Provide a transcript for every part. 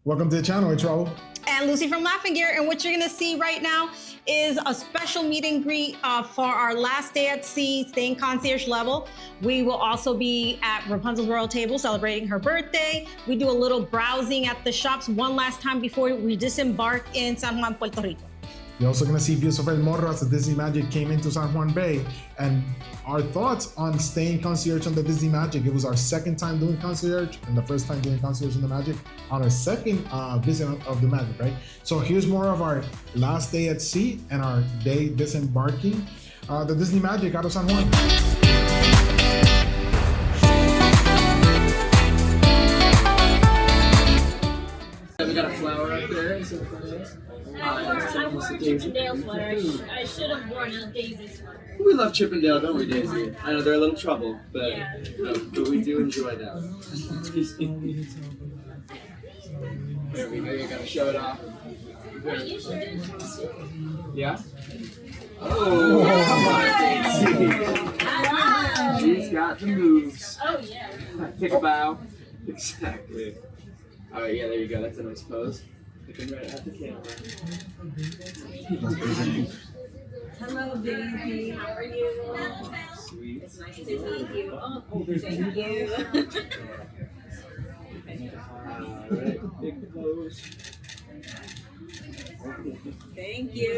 Welcome to the channel, it's Raul. And Lucy from Laughing Gear, and what you're gonna see right now is a special meet and greet for our last day at sea, staying concierge level. We will also be at Rapunzel's Royal Table celebrating her birthday. We do a little browsing at the shops one last time before we disembark in San Juan, Puerto Rico. You're also going to see views of El Morro as the Disney Magic came into San Juan Bay, and our thoughts on staying concierge on the Disney Magic. It was our second time doing concierge and the first time doing concierge in the Magic on our second visit of the Magic, right? So here's more of our last day at sea and our day disembarking the Disney Magic out of San Juan. We got a flower up there. Is that what that is? I wore a Chippendale sweater. I should have worn a Daisy sweater. We love Chippendale, don't we, Daisy? I know they're a little trouble, but, Yeah. but we do enjoy them. There we go. You gotta show it off. Wait, you should do this too. Yeah. Oh, come on, Daisy. Wow. She's got the moves. Oh yeah. Take a bow. Exactly. All right, yeah, there you go. That's a nice pose. Looking right at the camera. Hello, Daisy. How are you? Sweet. It's nice to meet you. Oh, thank you. All right, big pose. Thank you.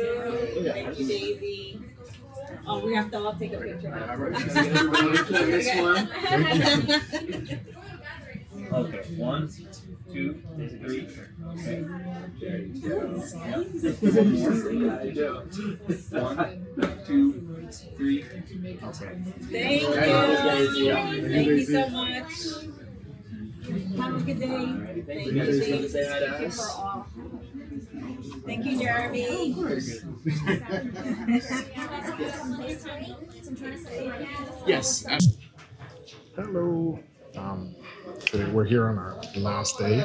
Thank you, Daisy. Oh, we have to all take a picture. All right, just get everybody to this one. Okay, 1, 2, 3. Okay. There you go. One more. Yeah, you do. 1, 2, 3. Okay. Thank you. Thank you so much. Have a good day. Thank Thank you you, guys for Daisy. saying hi to Thank you us. for all. Thank you, Jeremy. Yes. Hello. Today we're here on our last day,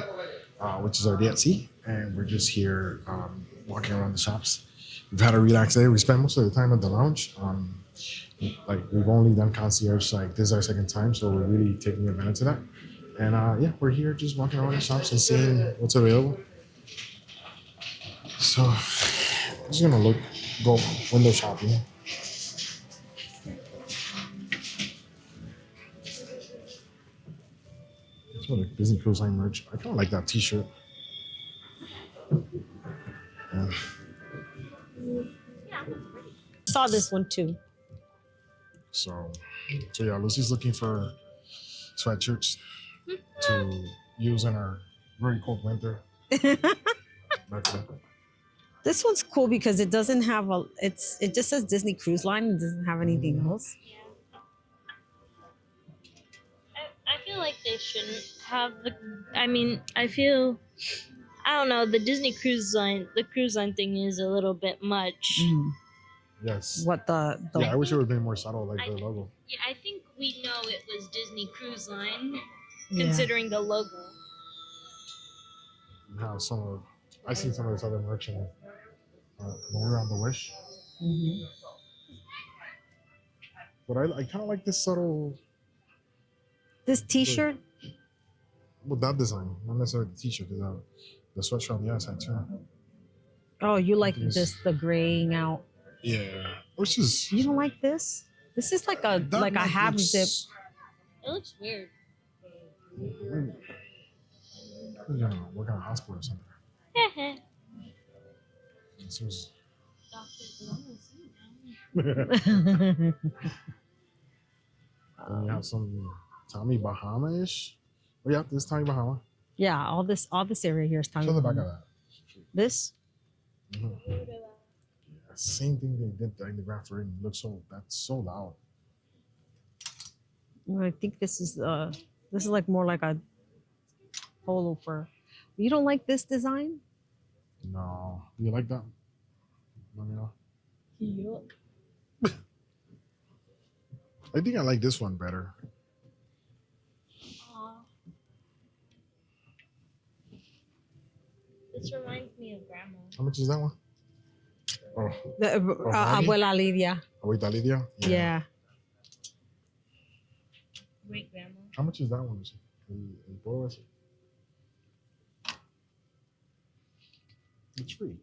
which is our day at sea, and we're just here walking around the shops. We've had a relaxed day. We spent most of the time at the lounge. Like we've only done concierge, like this is our second time, so we're really taking advantage of that. And yeah, we're here just walking around the shops and seeing what's available. So I'm just gonna go window shopping. Like Disney Cruise Line merch. I kind of like that T-shirt. Yeah. Saw this one too. So yeah, Lucy's looking for sweatshirts to use in our very cold winter. This one's cool because it doesn't have it just says Disney Cruise Line and doesn't have anything else. I feel like they shouldn't have I don't know, the Disney cruise line thing is a little bit much. Yes. What the Yeah, I wish it would have been more subtle, like the logo. Yeah, I think we know it was Disney Cruise Line, Yeah. considering the logo. How I seen some of this other merch when we were on the Wish. Mhm. But I kind of like this subtle. This T-shirt. Well, that design, not necessarily the T-shirt, the sweatshirt on the outside too. Oh, you like Yes. the graying out. Yeah, which is You don't like this? This is like a that might half look zip. It looks weird. I don't know, work at a hospital or something. This was. And you have some Tommy Bahama-ish. Oh yeah, this is Tommy Bahama. Yeah, all this area here is Tommy Show the back Bahama. of that. This. Mhm. Yeah, same thing they did in the Grand Flynn. Looks that's so loud. I think this is like more like a polo fur. You don't like this design? No, do you like that? Let me know. Yup. I think I like this one better. This reminds me of Grandma. How much is that one? Oh, Maggie? Abuela Lidia. Abuelita Lidia? Yeah. Great Grandma. How much is that one? El polvo ese? It's free.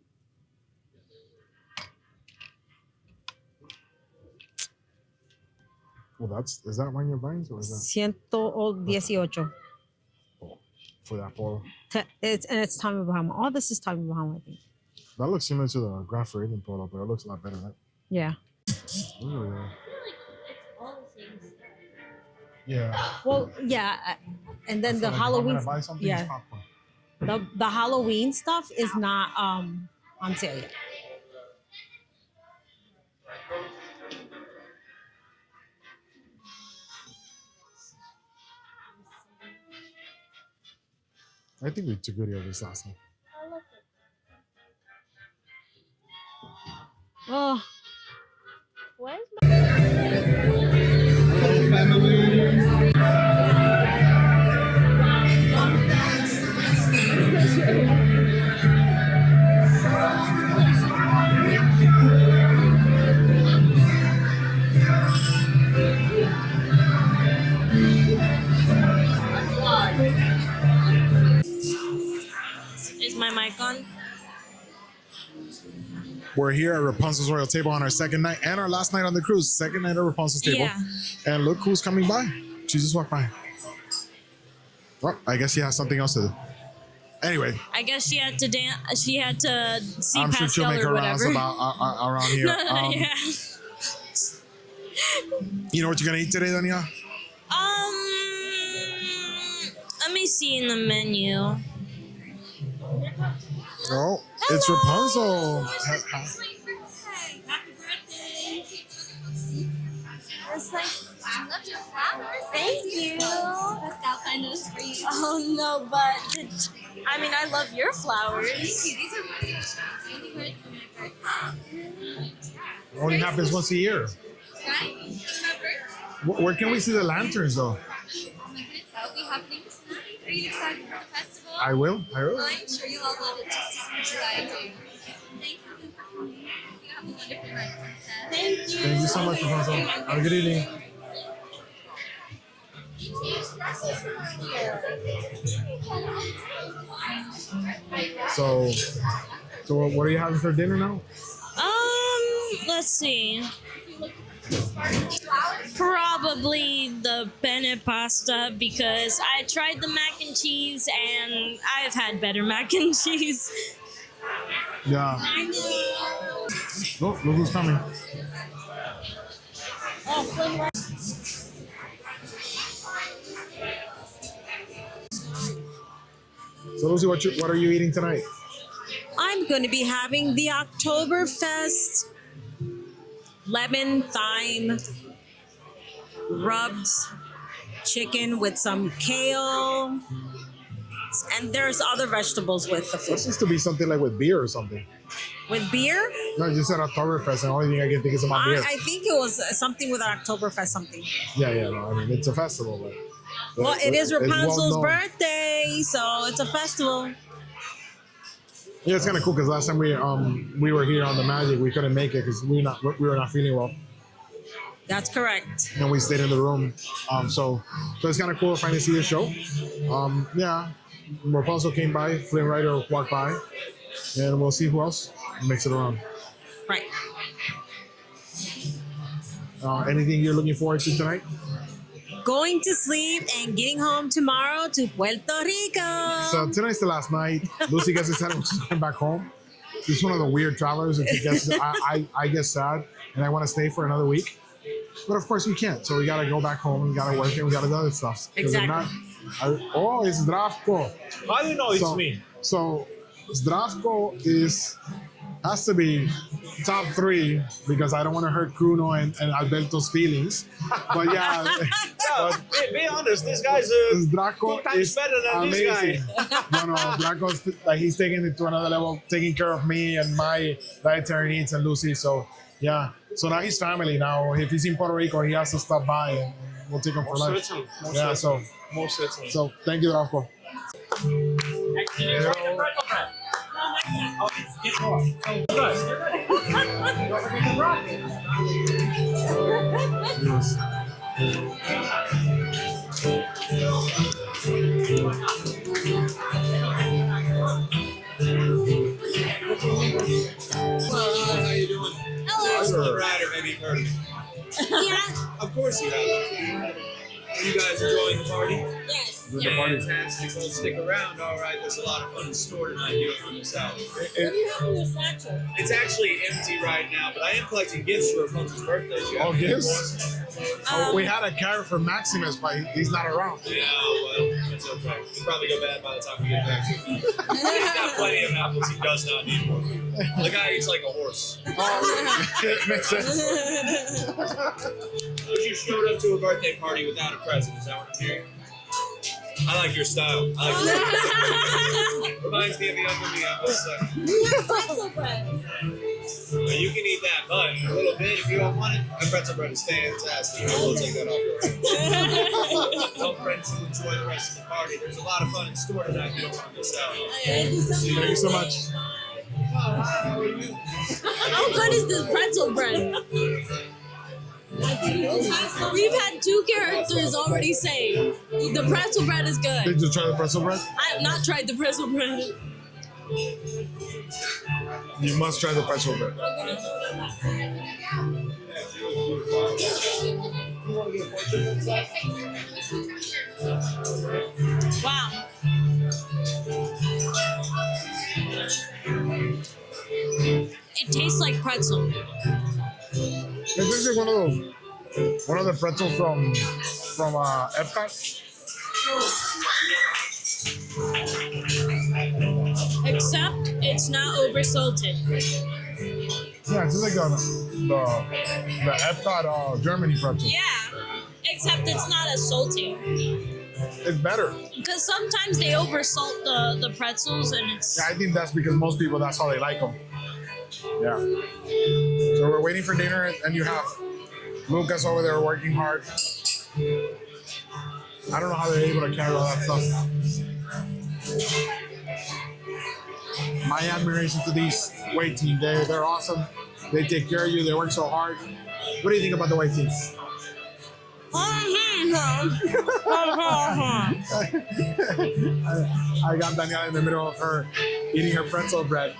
Well, is that one your vines or is that 118. for that polo? It's Tommy Bahama. All this is Tommy Bahama, I think. That looks similar to the Grand Floridian polo, but it looks a lot better, right? Yeah. Ooh, I feel like it's all the same stuff. yeah. Well, yeah. And then the I feel like if I'm Halloween. gonna buy something, Yeah. it's popcorn. The Halloween stuff is not on sale yet. I think we took video of this last time. I love it. Oh, Why is my mic on? We're here at Rapunzel's Royal Table on our second night and our last night on the cruise. Second night at Rapunzel's Table. Yeah. And look who's coming by. She just walked by. Well, I guess she has something else to do. Anyway, I guess she had to dance. She had to see I'm sure she'll Pascal make her or rounds whatever. around here. Yeah. You know what you're gonna eat today, Danielle? Let me see in the menu. Oh, it's Rapunzel. Happy birthday. It's like, I love your flowers. thank you. Pascal find those for you. Oh no, but I mean, I love your flowers. Thank you. These are my specials. Happy birthday. It only happens once a year. Right? Remember? Where can we see the lanterns, though? Oh my goodness, that'll be happening tonight. Are you excited for the festival? I will. I'm sure you'll all love it just as much as I do. Thank you for coming. You have a wonderful night, princess. Thank you. Thank you so much, Rapunzel. Have a good evening. So what are you having for dinner now? Let's see. Probably the penne pasta because I tried the mac and cheese and I've had better mac and cheese. Yeah. Oh, look who's coming. Oh, Flynn. So Lucy, what are you eating tonight? I'm going to be having the Oktoberfest lemon thyme rubbed chicken with some kale, and there's other vegetables with the This fish. used to be something like with beer or something. With beer? No, you said Oktoberfest, and the only thing I can think is about beer. I think it was something with an Oktoberfest something. Yeah, no, I mean, it's a festival, but Well, it is it's Rapunzel's well known. birthday, so it's a festival. Yeah, it's kind of cool because last time we were here on the Magic, we couldn't make it because we were not feeling well, That's correct. and we stayed in the room. So it's kind of cool to finally see the show. Yeah, Rapunzel came by, Flynn Rider walked by, and we'll see who else makes it around. Right. Anything you're looking forward to tonight? Going to sleep and getting home tomorrow to Puerto Rico. So tonight's the last night. Lucy gets excited when she's going back home. She's one of the weird travelers, and she gets I get sad, and I want to stay for another week. But of course we can't. So we got to go back home. We got to work, and we got to do other stuff. 'Cause if Exactly. not, it's Zdravko. How do you know it's me? So Zdravko has to be top 3 because I don't want to hurt Bruno and Alberto's feelings. But yeah, Yeah, be honest. This guy's Zdravko 2 times is better than amazing. this guy. No, Zdravko's like he's taking it to another level, taking care of me and my dietary needs and Lucy. So yeah, so now he's family. Now if he's in Puerto Rico, he has to stop by and we'll take him for lunch. Yeah, so thank you, Zdravko. Yes. course you have. Are you guys enjoying the party? Yes. The party. Fantastic. Well, stick around. All right, there's a lot of fun in store tonight here from the south. What do you have in your satchel? It's actually empty right now, but I am collecting gifts for Rapunzel's birthday. Do you have Oh, any gifts? more? We had a carrot for Maximus, but he's not around. Yeah, well, it's okay. It'll probably go bad by the time we get back to it. He's got plenty of apples. He does not need more. The guy eats like a horse. It makes sense. But you showed up to a birthday party without a present. Is that what I'm hearing? I like your style. I like your Reminds me of the younger me, I must say. You have pretzel bread. You can eat that, but a little bit if you don't want it. My pretzel bread is fantastic. I will take that off your hands. Help friends to enjoy the rest of the party. There's a lot of fun in store tonight. You don't want to miss out. Thank you so much. Thank you so much. How are you? How good is this pretzel bread? We've had 2 characters already say the pretzel bread is good. Did you try the pretzel bread? I have not tried the pretzel bread. You must try the pretzel bread. Wow. It tastes like pretzel. This is one of the pretzels from Epcot. Except it's not over salted. Yeah, it's just like the Epcot Germany pretzel. Yeah. Except it's not as salty. It's better. Because sometimes they over salt the pretzels and it's. Yeah, I think that's because most people, that's how they like them. Yeah. So we're waiting for dinner, and you have Lucas over there working hard. I don't know how they're able to carry all that stuff. My admiration to these wait team. They're awesome. They take care of you. They work so hard. What do you think about the wait team? I got Daniela in the middle of her eating her pretzel bread.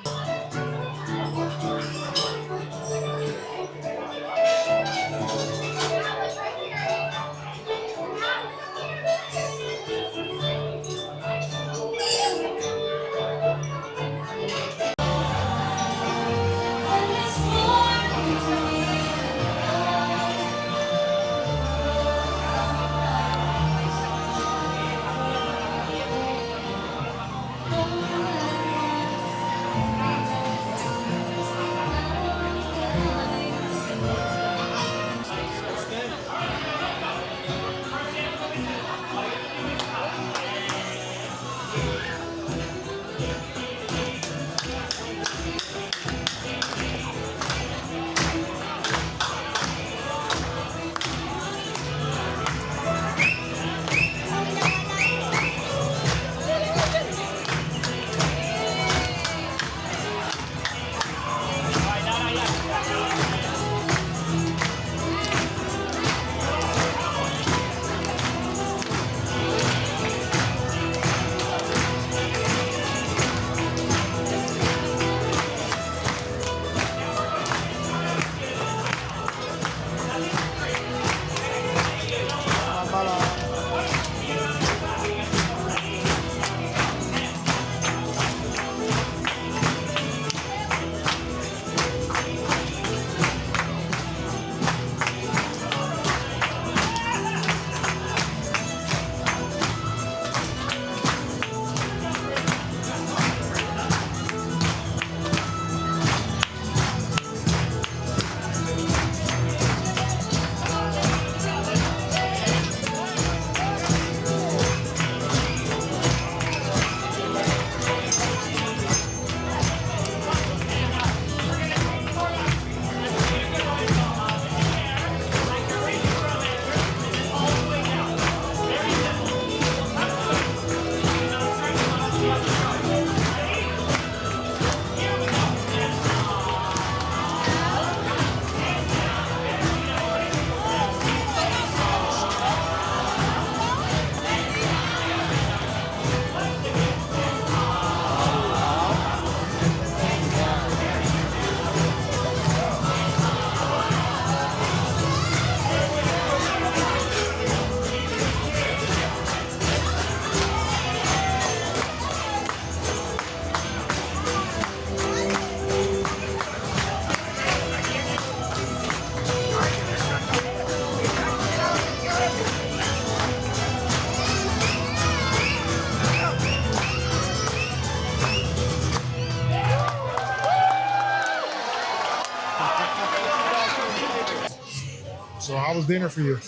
was dinner for you?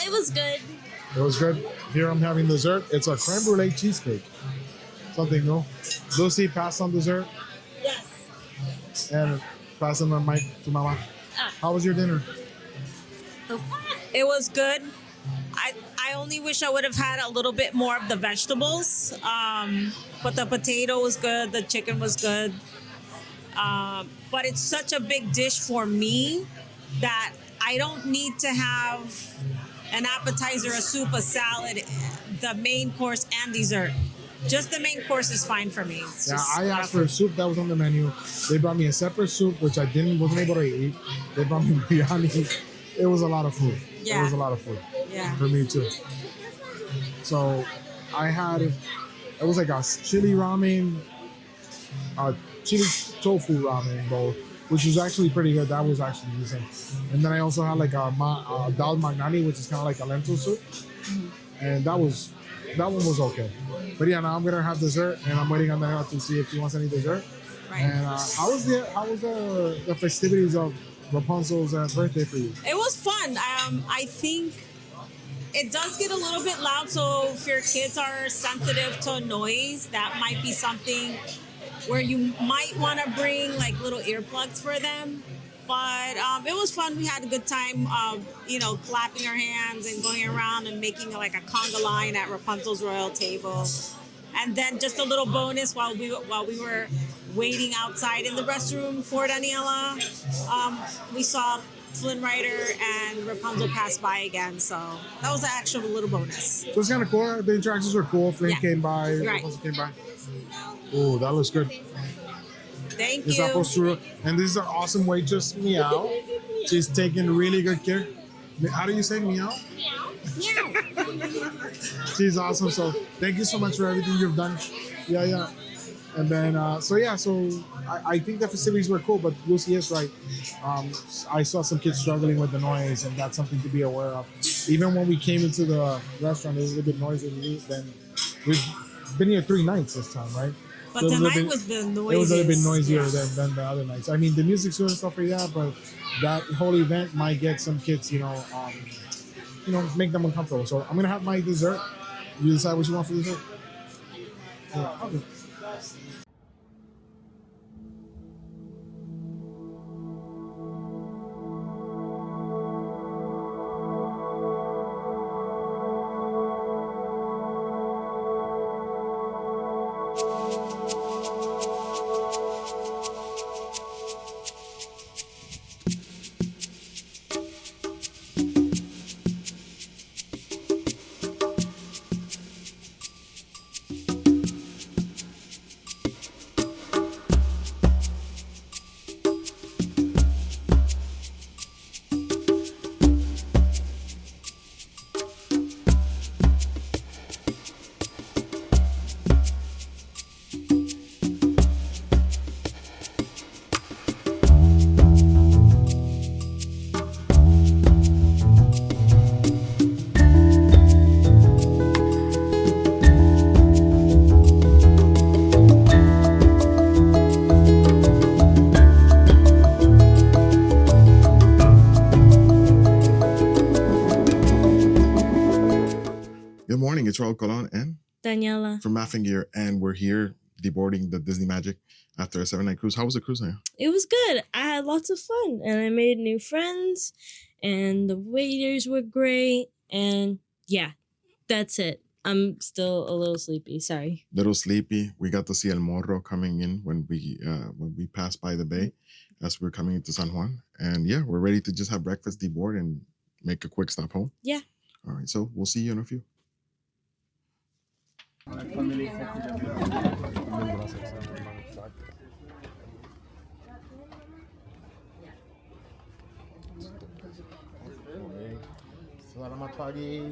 It was good. It was good. Here I'm having dessert. It's a creme brulee cheesecake. Something new. Lucy, pass on dessert. Yes. And pass on the mic to Mama. How was your dinner? It was good. I only wish I would have had a little bit more of the vegetables. But the potato was good. The chicken was good. But it's such a big dish for me that I don't need to have an appetizer, a soup, a salad, the main course, and dessert. Just the main course is fine for me. It's Yeah, just I asked for a soup that was on the menu. They brought me a separate soup, which I wasn't able to eat. They brought me biryani. It was a lot of food. Yeah. It was a lot of food. Yeah. For me too. So I had, it was like a chili ramen, chili tofu ramen bowl, which was actually pretty good. That was actually decent. And then I also had like a dal magnani, which is kind of like a lentil soup. And that one was okay. But yeah, now I'm gonna have dessert, and I'm waiting on the to see if she wants any dessert. Right. And how was the festivities of Rapunzel's birthday for you? It was fun. I think it does get a little bit loud, so if your kids are sensitive to noise, that might be something where you might want to bring like little earplugs for them. But it was fun. We had a good time, clapping our hands and going around and making like a conga line at Rapunzel's royal table. And then just a little bonus while we were waiting outside in the restroom for Daniela, we saw Flynn Rider and Rapunzel pass by again. So that was an actual little bonus. So it's kind of cool. The interactions were cool. Flynn Yeah. came by. Right. Rapunzel came by. Oh, that looks good. Thank Is you. that postura? And this is our awesome waitress, Meow. She's taking really good care. How do you say meow? She's awesome. So thank you so much for everything you've done. Yeah. And then, I think the facilities were cool, but Lucy is right. I saw some kids struggling with the noise, and that's something to be aware of. Even when we came into the restaurant, it was a little bit noisy. Then we've been here 3 nights this time, right? But So tonight was the noisiest. it was a little bit noisier Yeah. than the other nights. I mean, the music's good and stuff like that, but that whole event might get some kids, make them uncomfortable. So I'm gonna have my dessert. You decide what you want for dessert. Yeah, okay. Good morning, it's Raul Colon and Daniela. from Math and Gear, and we're here deboarding the Disney Magic after a 7-night cruise. How was the cruise, Aya? It was good. I had lots of fun and I made new friends and the waiters were great. And yeah, that's it. I'm still a little sleepy. Sorry. Little sleepy. We got to see El Morro coming in when we passed by the bay as we're coming into San Juan. And yeah, we're ready to just have breakfast, deboard, and make a quick stop home. Yeah. All right, so we'll see you in a few. Selamat pagi.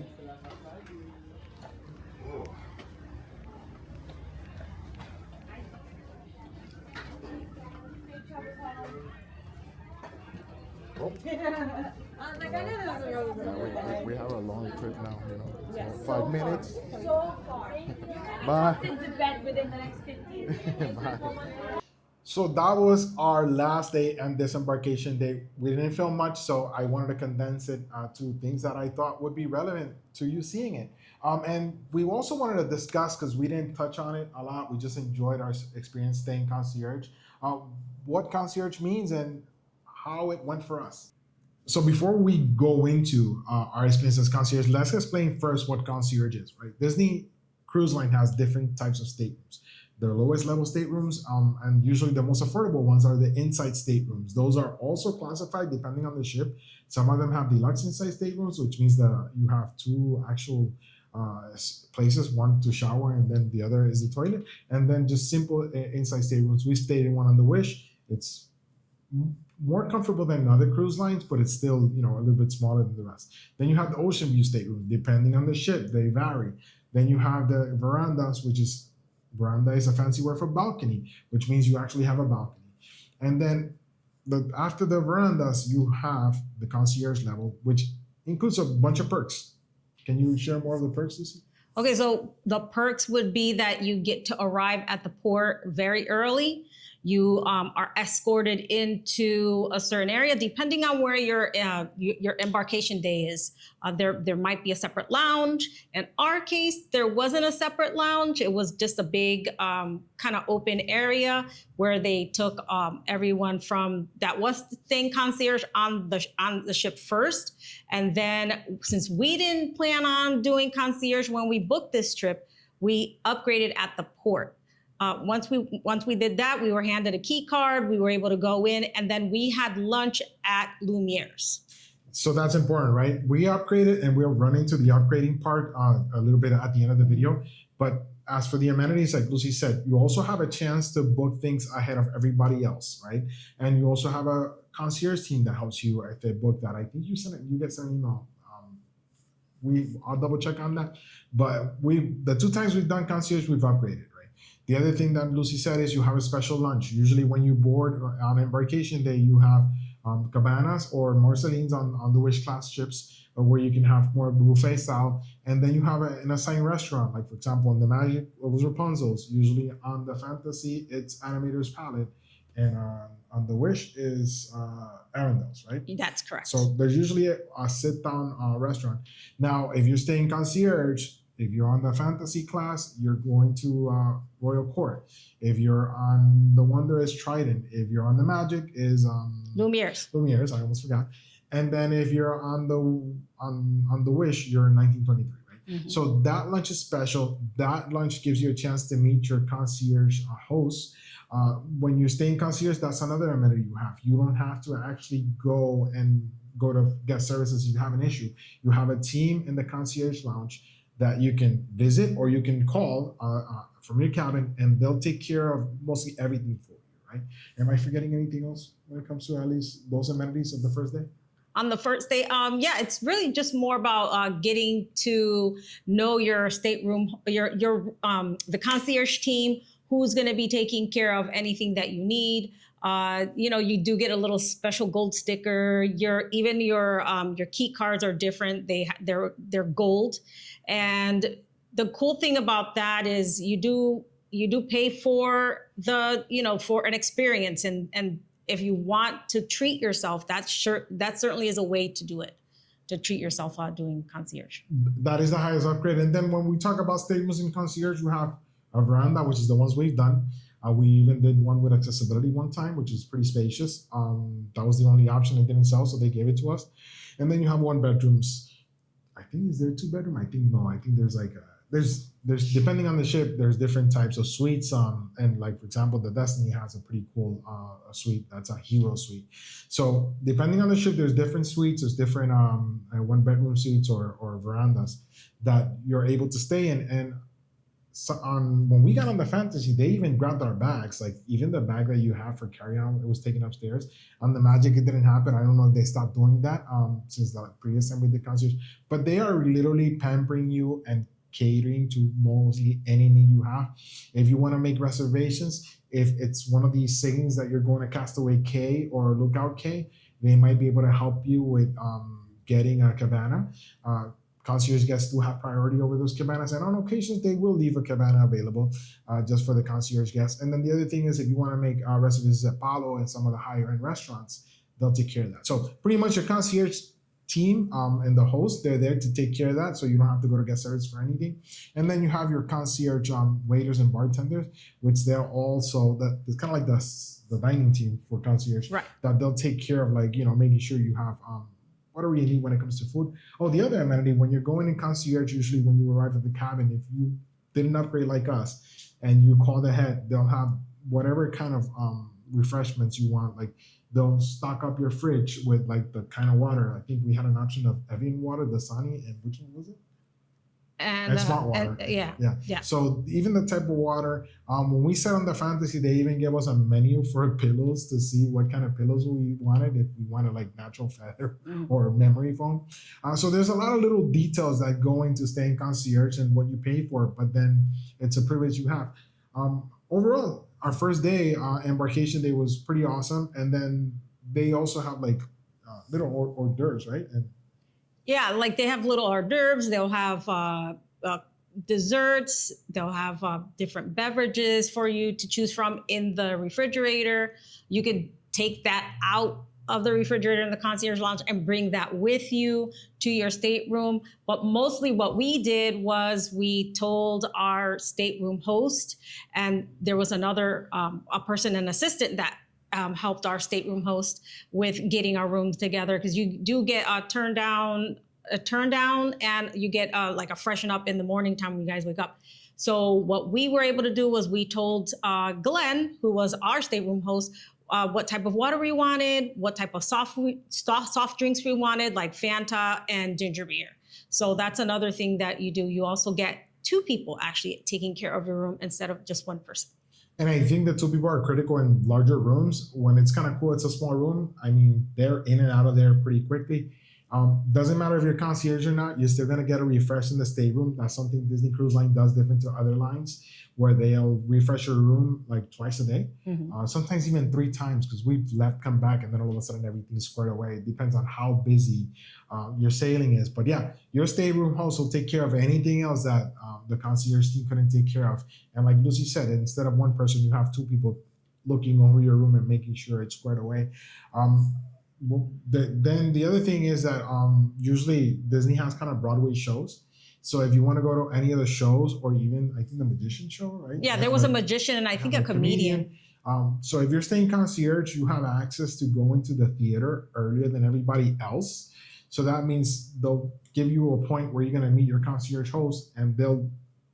We have a long trip now, Yes. 5 minutes. So far. Bye. To bed within the next 15 minutes. Bye. So that was our last day and disembarkation day. We didn't film much, so I wanted to condense it to things that I thought would be relevant to you seeing it. And we also wanted to discuss, because we didn't touch on it a lot, we just enjoyed our experience staying concierge, what concierge means and how it went for us. So before we go into our experience as concierge, let's explain first what concierge is, right? Disney Cruise Line has different types of staterooms. The lowest level staterooms, and usually the most affordable ones, are the inside staterooms. Those are also classified depending on the ship. Some of them have deluxe inside staterooms, which means that you have two actual places, one to shower and then the other is the toilet, and then just simple inside staterooms. We stayed in one on the Wish. It's more comfortable than other cruise lines, but it's still, a little bit smaller than the rest. Then you have the ocean view stateroom. Depending on the ship, they vary. Then you have the verandas, veranda is a fancy word for balcony, which means you actually have a balcony. And then after the verandas, you have the concierge level, which includes a bunch of perks. Can you share more of the perks, Lucy? Okay, so the perks would be that you get to arrive at the port very early. You are escorted into a certain area, depending on where your embarkation day is. There might be a separate lounge. In our case, there wasn't a separate lounge. It was just a big kind of open area where they took everyone from that was staying concierge on the ship first. And then since we didn't plan on doing concierge when we booked this trip, we upgraded at the port. Once we did that, we were handed a key card. We were able to go in, and then we had lunch at Lumiere's. So that's important, right? We upgraded, and we'll run into the upgrading part a little bit at the end of the video. But as for the amenities, like Lucy said, you also have a chance to book things ahead of everybody else, right? And you also have a concierge team that helps you if they book that. I think you get sent an email. I'll double check on that. But the 2 times we've done concierge, we've upgraded. The other thing that Lucy said is you have a special lunch. Usually when you board on embarkation day, you have cabanas or marcelines on the Wish class ships where you can have more buffet style. And then you have an assigned restaurant. Like, for example, on the Magic, it was Rapunzel's. Usually on the Fantasy, it's Animator's Palette. And on the Wish is Arendelle's, right? That's correct. So there's usually a sit-down restaurant. Now, if you're staying concierge, if you're on the Fantasy class, you're going to Royal Court. If you're on the Wonder, is Trident. If you're on the Magic, is Lumiere's. I almost forgot. And then if you're on the Wish, you're in 1923, right? Mm-hmm. So that lunch is special. That lunch gives you a chance to meet your concierge host. When you're staying concierge, that's another amenity you have. You don't have to actually go to guest services if you have an issue. You have a team in the concierge lounge that you can visit or you can call from your cabin, and they'll take care of mostly everything for you, right? Am I forgetting anything else when it comes to at least those amenities of the first day? On the first day, it's really just more about getting to know your stateroom, the concierge team, who's going to be taking care of anything that you need. You do get a little special gold sticker. Your key cards are different. They're gold. And the cool thing about that is you do pay for for an experience, and if you want to treat yourself, that certainly is a way to do it, to treat yourself out doing concierge. That is the highest upgrade. And then when we talk about staterooms in concierge, you have a veranda, which is the ones we've done. We even did one with accessibility one time, which is pretty spacious. That was the only option it didn't sell, so they gave it to us. And then you have 1 bedrooms. I think, is there 2 bedroom? I think no. I think there's there's depending on the ship, there's different types of suites. And like, for example, the Destiny has a pretty cool suite. That's a hero suite. So depending on the ship, there's different suites. There's different 1 bedroom suites or verandas that you're able to stay in. And so when we got on the Fantasy, they even grabbed our bags. Like even the bag that you have for carry-on, it was taken upstairs. On the Magic, it didn't happen. I don't know if they stopped doing that since the previous time we did concierge. But they are literally pampering you and catering to mostly any need you have. If you want to make reservations, if it's one of these things that you're going to Castaway Cay or Lookout Cay, they might be able to help you with getting a cabana. concierge guests do have priority over those cabanas, and on occasions they will leave a cabana available just for the concierge guests. And then the other thing is, if you want to make reservations at Palo and some of the higher end restaurants, they'll take care of that. So pretty much your concierge team and the host, they're there to take care of that, so you don't have to go to guest service for anything. And then you have your concierge waiters and bartenders, which they're also it's kind of like the dining team for concierge, Right. that they'll take care of, like, making sure you have whatever you need when it comes to food. Oh, the other amenity, when you're going in concierge, usually when you arrive at the cabin, if you didn't upgrade like us and you call ahead, they'll have whatever kind of refreshments you want. Like, they'll stock up your fridge with like the kind of water. I think we had an option of Evian water, Dasani, and which one was it? And smart water. Yeah. So even the type of water, when we sat on the fantasy, they even gave us a menu for pillows to see what kind of pillows we wanted, if we wanted like natural feather or memory foam. So there's a lot of little details that go into staying concierge and what you pay for, but then it's a privilege you have. Overall, our first day, embarkation day, was pretty awesome. And then they also have like little hors d'oeuvres, right? And Yeah, like they have little hors d'oeuvres. They'll have desserts. They'll have different beverages for you to choose from in the refrigerator. You could take that out of the refrigerator in the concierge lounge and bring that with you to your stateroom. But mostly what we did was we told our stateroom host, and there was another, a person, an assistant that helped our stateroom host with getting our rooms together, because you do get a turn down, and you get like a freshen up in the morning time when you guys wake up. So what we were able to do was we told Glenn, who was our stateroom host, what type of water we wanted, what type of soft drinks we wanted, like Fanta and ginger beer. So that's another thing that you do. You also get two people actually taking care of your room instead of just one person. And I think the two people are critical in larger rooms. When it's kind of cool, it's a small room. I mean, they're in and out of there pretty quickly. Doesn't matter if you're concierge or not, you're still gonna get a refresh in the stateroom. That's something Disney Cruise Line does different to other lines, where they'll refresh your room like twice a day, sometimes even 3 times, because we've left, come back, and then all of a sudden everything's squared away. It depends on how busy your sailing is. But yeah, your stateroom host will take care of anything else that the concierge team couldn't take care of. And like Lucy said, instead of one person, you have 2 people looking over your room and making sure it's squared away. Then the other thing is that usually Disney has kind of Broadway shows. So if you want to go to any of the shows, or even I think the magician show, right? Yeah, there was a magician and I think a comedian. So if you're staying concierge, you have access to go into the theater earlier than everybody else. So that means they'll give you a point where you're going to meet your concierge host, and they'll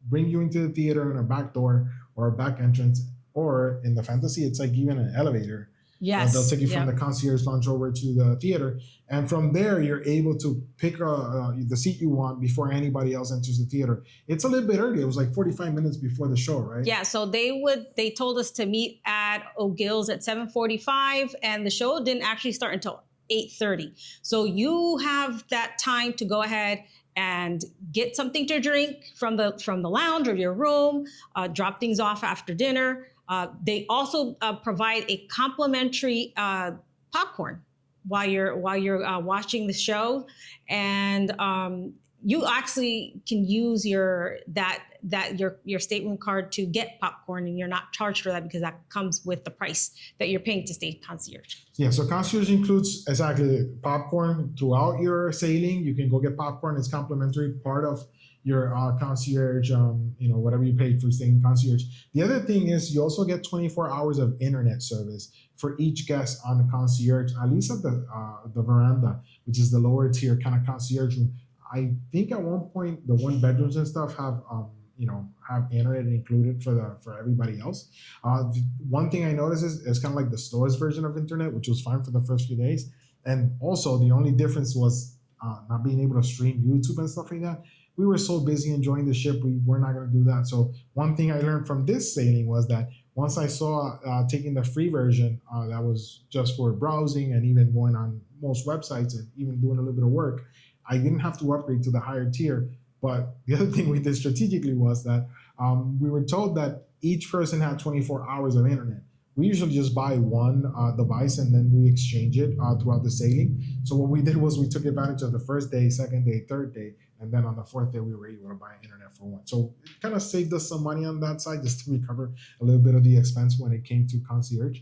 bring you into the theater in a back door or a back entrance, or in the fantasy, it's like even an elevator. Yes. They'll take you from the concierge lounge over to the theater. And from there, you're able to pick the seat you want before anybody else enters the theater. It's a little bit early. It was like 45 minutes before the show, right? Yeah, so they told us to meet at O'Gill's at 7:45, and the show didn't actually start until 8:30. So you have that time to go ahead and get something to drink from the lounge or your room, drop things off after dinner. They also provide a complimentary popcorn while you're watching the show, and you actually can use your stateroom card to get popcorn, and you're not charged for that because that comes with the price that you're paying to stay concierge. Yeah, so concierge includes exactly popcorn throughout your sailing. You can go get popcorn. It's complimentary, part of your concierge, whatever you paid for staying concierge. The other thing is you also get 24 hours of internet service for each guest on the concierge, at least at the veranda, which is the lower tier kind of concierge room. I think at one point the 1 bedrooms and stuff have internet included for everybody else. One thing I noticed is it's kind of like the store's version of internet, which was fine for the first few days. And also the only difference was not being able to stream YouTube and stuff like that. We were so busy enjoying the ship, we were not going to do that. So one thing I learned from this sailing was that once I saw taking the free version that was just for browsing and even going on most websites and even doing a little bit of work, I didn't have to upgrade to the higher tier. But the other thing we did strategically was that we were told that each person had 24 hours of internet. We usually just buy one device and then we exchange it throughout the sailing. So what we did was we took advantage of the first day, second day, third day, And then on the fourth day, we were able to buy internet for one. So it kind of saved us some money on that side just to recover a little bit of the expense when it came to concierge.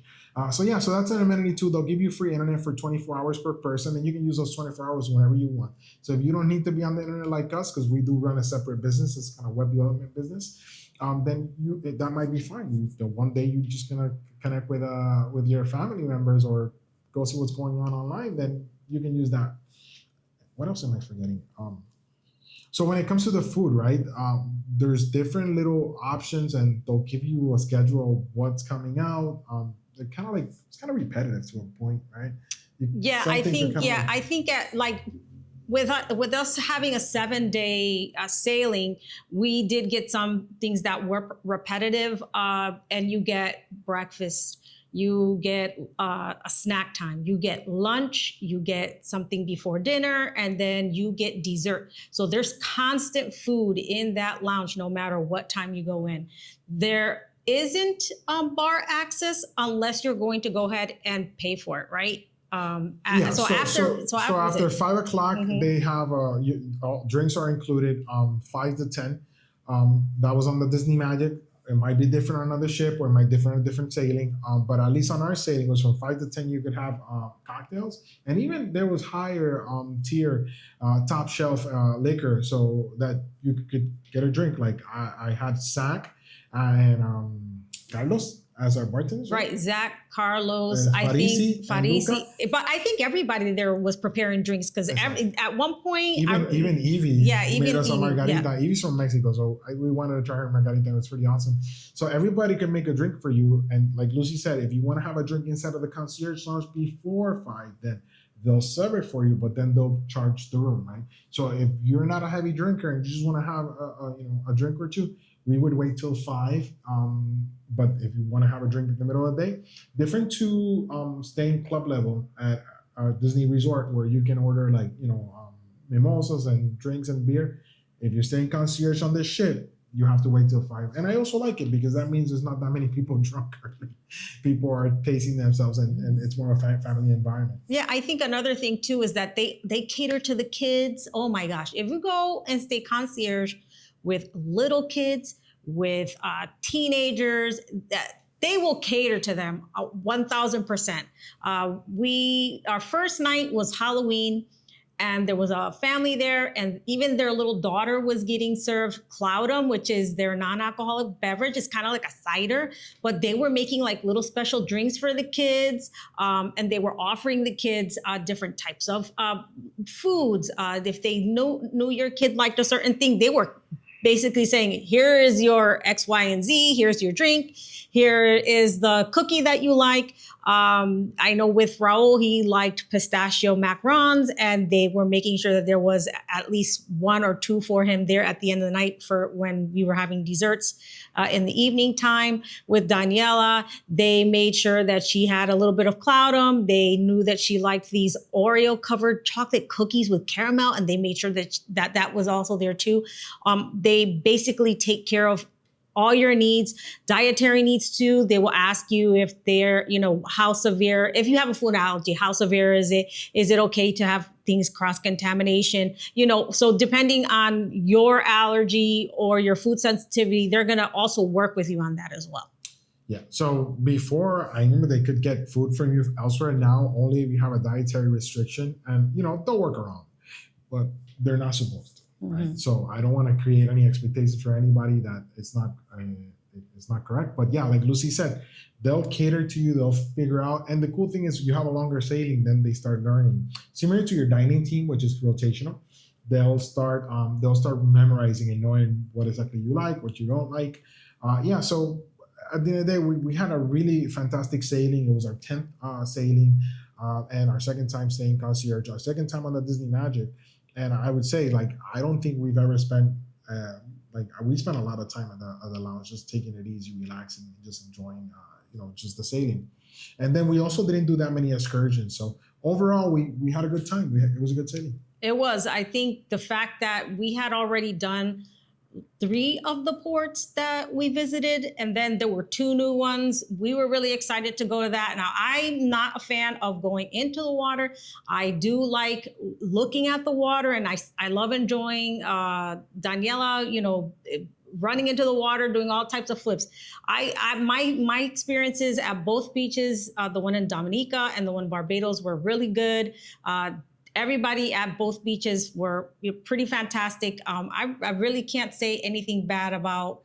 So that's an amenity too. They'll give you free internet for 24 hours per person, and you can use those 24 hours whenever you want. So if you don't need to be on the internet like us, because we do run a separate business, it's kind of web development business, then that might be fine. One day you're just gonna connect with your family members or go see what's going on online, then you can use that. What else am I forgetting? So when it comes to the food, right? There's different little options, and they'll give you a schedule of what's coming out. They're it's kind of repetitive to a point, right? I think at like with us having a 7-day sailing, we did get some things that were repetitive, and you get breakfast, you get a snack time, you get lunch, you get something before dinner, and then you get dessert. So there's constant food in that lounge no matter what time you go in. There isn't bar access unless you're going to go ahead and pay for it, right? After 5 o'clock, they have drinks are included. 5 to 10. That was on the Disney Magic. It might be different on another ship, or it might be different on a different sailing. But at least on our sailing, it was from 5 to 10. You could have cocktails, and even there was higher tier, top shelf liquor, so that you could get a drink. Like I had Zach and Carlos as our bartenders. Right, Zach, Carlos, I think Farisi, but I think everybody there was preparing drinks because at one point, even Evie, made us a margarita. Yeah. Evie's from Mexico, so we wanted to try her margarita. It was pretty awesome. So everybody can make a drink for you, and like Lucy said, if you want to have a drink inside of the concierge lounge before 5, then they'll serve it for you, but then they'll charge the room, right? So if you're not a heavy drinker and you just want to have a drink or two, we would wait till 5. But if you want to have a drink in the middle of the day, different to staying club level at a Disney resort where you can order mimosas and drinks and beer. If you're staying concierge on this ship, you have to wait till 5. And I also like it because that means there's not that many people drunk early. People are pacing themselves, and it's more of a family environment. Yeah, I think another thing too is that they cater to the kids. Oh my gosh, if you go and stay concierge with little kids, with teenagers, that they will cater to them 1,000%. Our first night was Halloween, and there was a family there, and even their little daughter was getting served Cloudum, which is their non-alcoholic beverage. It's kind of like a cider, but they were making like little special drinks for the kids, and they were offering the kids different types of foods. If they knew your kid liked a certain thing, they were basically saying, here is your X, Y, and Z, here's your drink, here is the cookie that you like. I know with Raul, he liked pistachio macarons, and they were making sure that there was at least 1 or 2 for him there at the end of the night for when we were having desserts in the evening time. With Daniela, they made sure that she had a little bit of Cloudum. They knew that she liked these Oreo-covered chocolate cookies with caramel, and they made sure that was also there too. They basically take care of all your needs, dietary needs too. They will ask you if they're, how severe, if you have a food allergy, how severe is it? Is it okay to have things cross-contamination? So depending on your allergy or your food sensitivity, they're gonna also work with you on that as well. Yeah, so before, I remember they could get food from you elsewhere. Now, only if you have a dietary restriction, and they'll work around, but they're not supposed to. Right. So I don't want to create any expectations for anybody that it's not correct. But yeah, like Lucy said, they'll cater to you. They'll figure out. And the cool thing is, you have a longer sailing, then they start learning. Similar to your dining team, which is rotational. They'll start memorizing and knowing what exactly you like, what you don't like. So at the end of the day, we had a really fantastic sailing. It was our 10th sailing, and our second time staying concierge, our second time on the Disney Magic. And I would say, I don't think we've ever spent, we spent a lot of time at the lounge, just taking it easy, relaxing, and just enjoying, just the sailing. And then we also didn't do that many excursions. So overall, we had a good time. It was a good sailing. It was. I think the fact that we had already done 3 of the ports that we visited, and then there were 2 new ones. We were really excited to go to that. Now, I'm not a fan of going into the water. I do like looking at the water, and I love enjoying Daniela, running into the water, doing all types of flips. My experiences at both beaches, the one in Dominica and the one in Barbados, were really good. Everybody at both beaches were pretty fantastic. I really can't say anything bad about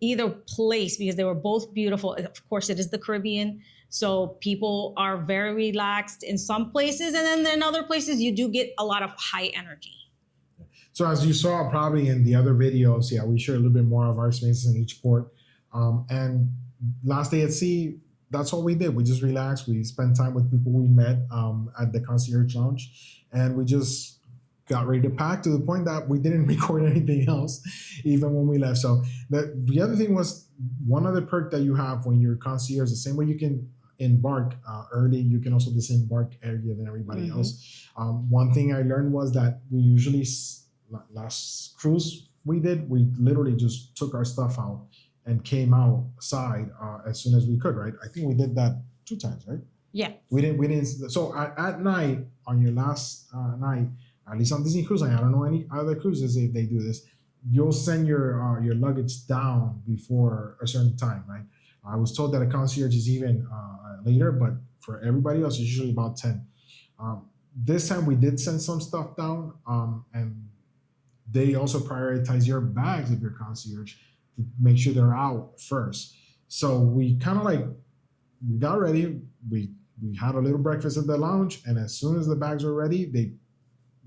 either place because they were both beautiful. Of course, it is the Caribbean, so people are very relaxed in some places, and then in other places you do get a lot of high energy. So as you saw probably in the other videos, yeah, we share a little bit more of our experiences in each port. And last day at sea, that's all we did. We just relaxed. We spent time with people we met at the concierge lounge, and we just got ready to pack to the point that we didn't record anything else, even when we left. So the other thing was, one other perk that you have when you're concierge, the same way you can embark early, you can also disembark earlier than everybody else. One thing I learned was that we usually, last cruise we did, we literally just took our stuff out and came outside as soon as we could, right? I think we did that 2 times, right? Yeah. We didn't. So at night, on your last night, at least on Disney Cruise Line, I don't know any other cruises if they do this, you'll send your luggage down before a certain time, right? I was told that a concierge is even later, but for everybody else, it's usually about 10. This time we did send some stuff down, and they also prioritize your bags if you're concierge to make sure they're out first. So we kind of we got ready. We had a little breakfast at the lounge, and as soon as the bags were ready, they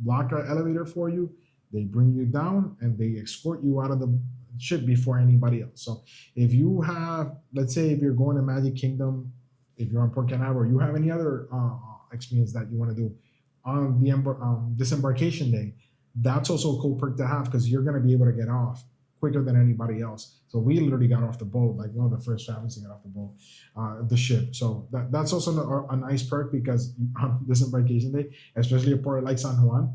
block an elevator for you. They bring you down, and they escort you out of the ship before anybody else. So if you have, let's say if you're going to Magic Kingdom, if you're on Port Canaveral, or you have any other experience that you want to do on the disembarkation day, that's also a cool perk to have because you're going to be able to get off quicker than anybody else. So we literally got off the boat, like one of the first families to get off the boat, the ship. So that's also a nice perk because on disembarkation day, especially a port like San Juan,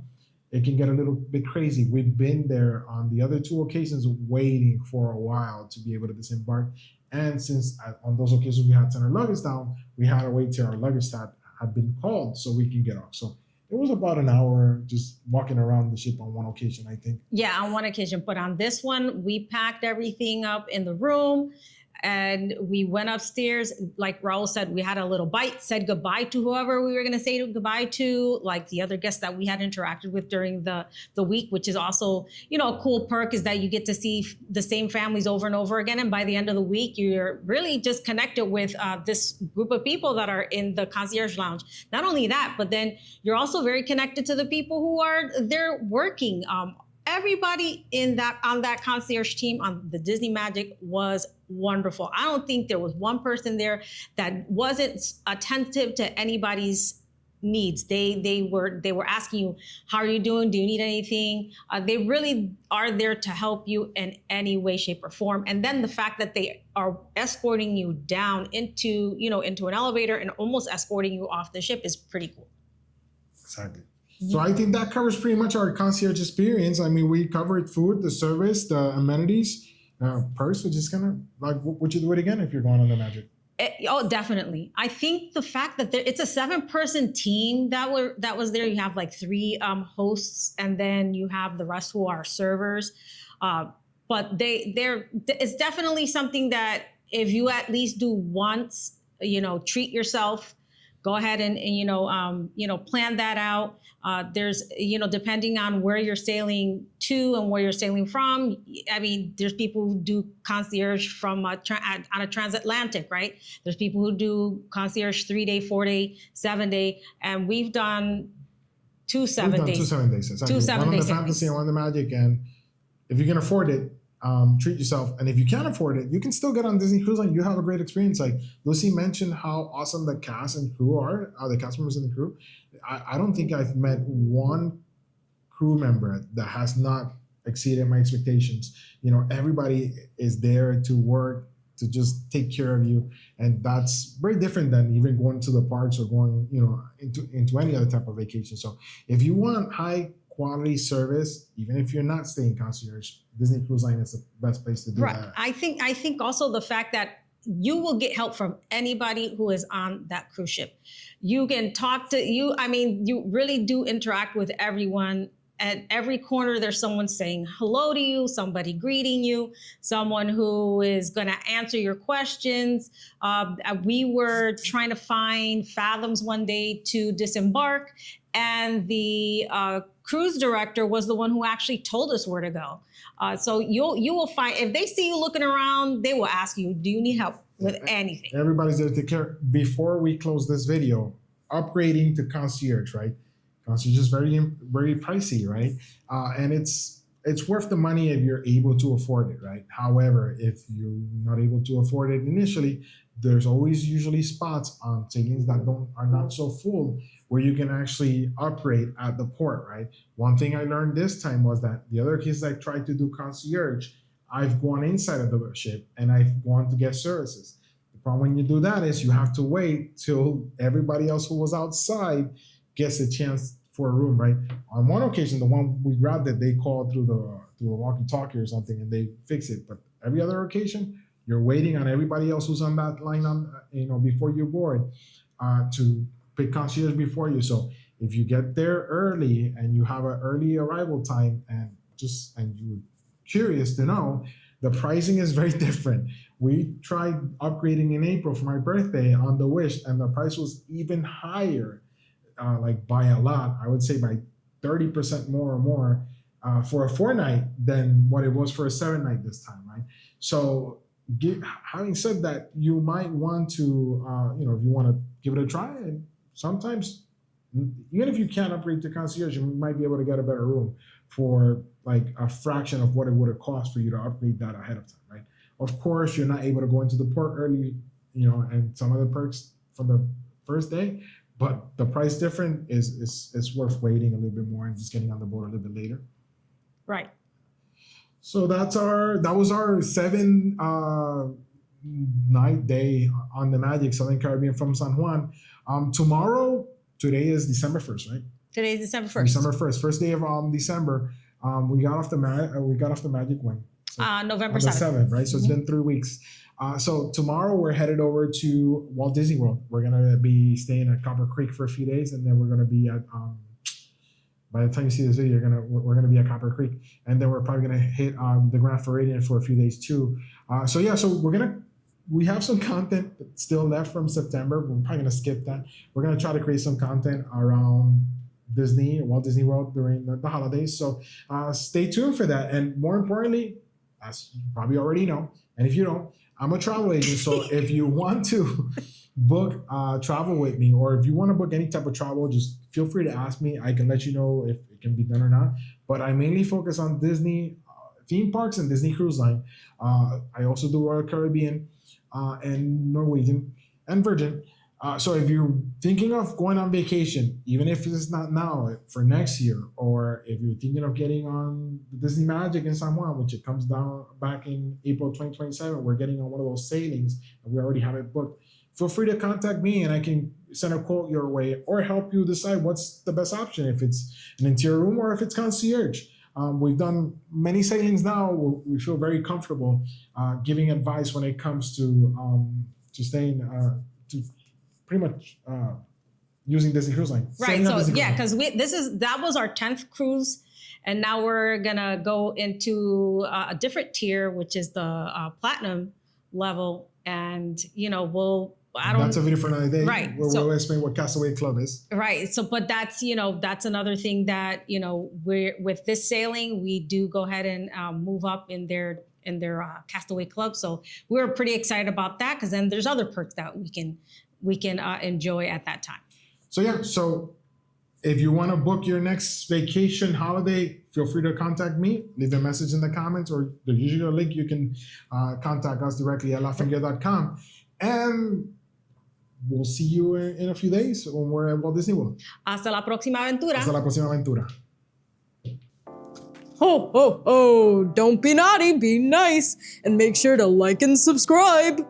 it can get a little bit crazy. We've been there on the other 2 occasions waiting for a while to be able to disembark. And since on those occasions we had to send our luggage down, we had to wait till our luggage had been called so we can get off. So it was about an hour just walking around the ship on one occasion, I think. Yeah, on one occasion. But on this one, we packed everything up in the room and we went upstairs. Like Raul said, we had a little bite, said goodbye to whoever we were going to say goodbye to, like the other guests that we had interacted with during the week, which is also, a cool perk is that you get to see the same families over and over again. And by the end of the week, you're really just connected with this group of people that are in the concierge lounge. Not only that, but then you're also very connected to the people who are there working. Everybody on that concierge team on the Disney Magic was wonderful. I don't think there was one person there that wasn't attentive to anybody's needs. They were asking you, how are you doing? Do you need anything? They really are there to help you in any way, shape, or form. And then the fact that they are escorting you down into an elevator and almost escorting you off the ship is pretty cool. Exactly. So I think that covers pretty much our concierge experience. I mean, we covered food, the service, the amenities, perks, which is kind of like, would you do it again if you're going on the Magic? Oh, definitely. I think the fact that it's a 7-person team that was there. You have like 3 hosts, and then you have the rest who are servers. But it's definitely something that if you at least do once, treat yourself. Go ahead and plan that out. There's, depending on where you're sailing to and where you're sailing from. I mean, there's people who do concierge from on a transatlantic, right? There's people who do concierge 3-day, 4-day, 7-day, and we've done 2 7-days. 2 7 days. Exactly. 2 7 days. One on the Fantasy and one on the Magic, and if you can afford it, treat yourself. And if you can't afford it, you can still get on Disney Cruise Line. You have a great experience. Like Lucy mentioned how awesome the cast and crew are, the cast members and the crew. I don't think I've met one crew member that has not exceeded my expectations. Everybody is there to work, to just take care of you. And that's very different than even going to the parks or going, into any other type of vacation. So if you want high quality service, even if you're not staying concierge, Disney Cruise Line is the best place to do Right. that. I think also the fact that you will get help from anybody who is on that cruise ship. You can talk to you. I mean, you really do interact with everyone. At every corner, there's someone saying hello to you, somebody greeting you, someone who is going to answer your questions. We were trying to find fathoms one day to disembark, and the cruise director was the one who actually told us where to go. So you will find, if they see you looking around, they will ask you, do you need help with anything? Everybody's there to take care. Before we close this video, upgrading to concierge, right? Concierge is very, very pricey, right? And it's worth the money if you're able to afford it, right? However, if you're not able to afford it initially, there's always usually spots on sailings that are not so full where you can actually upgrade at the port, right? One thing I learned this time was that the other cases I tried to do concierge, I've gone inside of the ship and I've gone to get services. The problem when you do that is you have to wait till everybody else who was outside gets a chance for a room, right? On one occasion, the one we grabbed it, they called through the walkie-talkie or something and they fix it. But every other occasion, you're waiting on everybody else who's on that line before you board to pick concierge before you. So if you get there early and you have an early arrival time and you're curious to know, the pricing is very different. We tried upgrading in April for my birthday on the Wish, and the price was even higher. Like by a lot, I would say by 30% more or more for a 4-night than what it was for a 7-night this time, right? So having said that, you might want to, if you want to give it a try, and sometimes even if you can't upgrade to concierge, you might be able to get a better room for like a fraction of what it would have cost for you to upgrade that ahead of time, right? Of course, you're not able to go into the port early, and some of the perks from the first day. But the price difference is worth waiting a little bit more and just getting on the boat a little bit later. Right. So that was our 7-night day on the Magic Southern Caribbean from San Juan. Today is December 1st, right? Today's December 1st. December 1st, first day of December. We got off the Magic Wing. So November on the 7th. 7th, right? So it's been 3 weeks. So tomorrow we're headed over to Walt Disney World. We're gonna be staying at Copper Creek for a few days, and then we're gonna be at. By the time you see this video, we're gonna be at Copper Creek, and then we're probably gonna hit the Grand Floridian for a few days too. So we have some content still left from September. We're probably gonna skip that. We're gonna try to create some content around Walt Disney World during the holidays. So stay tuned for that. And more importantly, as you probably already know, and if you don't, I'm a travel agent. So if you want to book travel with me, or if you want to book any type of travel, just feel free to ask me. I can let you know if it can be done or not. But I mainly focus on Disney theme parks and Disney Cruise Line. I also do Royal Caribbean and Norwegian and Virgin. So if you're thinking of going on vacation, even if it's not now, for next year, or if you're thinking of getting on the Disney Magic in San Juan, which it comes down back in April 2027, we're getting on one of those sailings and we already have it booked. Feel free to contact me and I can send a quote your way or help you decide what's the best option, if it's an interior room or if it's concierge. We've done many sailings now. We feel very comfortable giving advice when it comes to staying to pretty much using Disney Cruise Line. Right. So yeah, because that was our 10th cruise, and now we're gonna go into a different tier, which is the platinum level, and that's a video for another day. Right. We'll explain what Castaway Club is. Right. So, but that's another thing that we're with this sailing, we do go ahead and move up in their Castaway Club. So we're pretty excited about that, because then there's other perks that we can enjoy at that time. So if you want to book your next vacation holiday, feel free to contact me. Leave a message in the comments, or there's usually a link. You can contact us directly at laughinggear.com. And we'll see you in a few days when we're at Walt Disney World. Hasta la próxima aventura. Hasta la próxima aventura. Ho, ho, ho. Don't be naughty, be nice. And make sure to like and subscribe.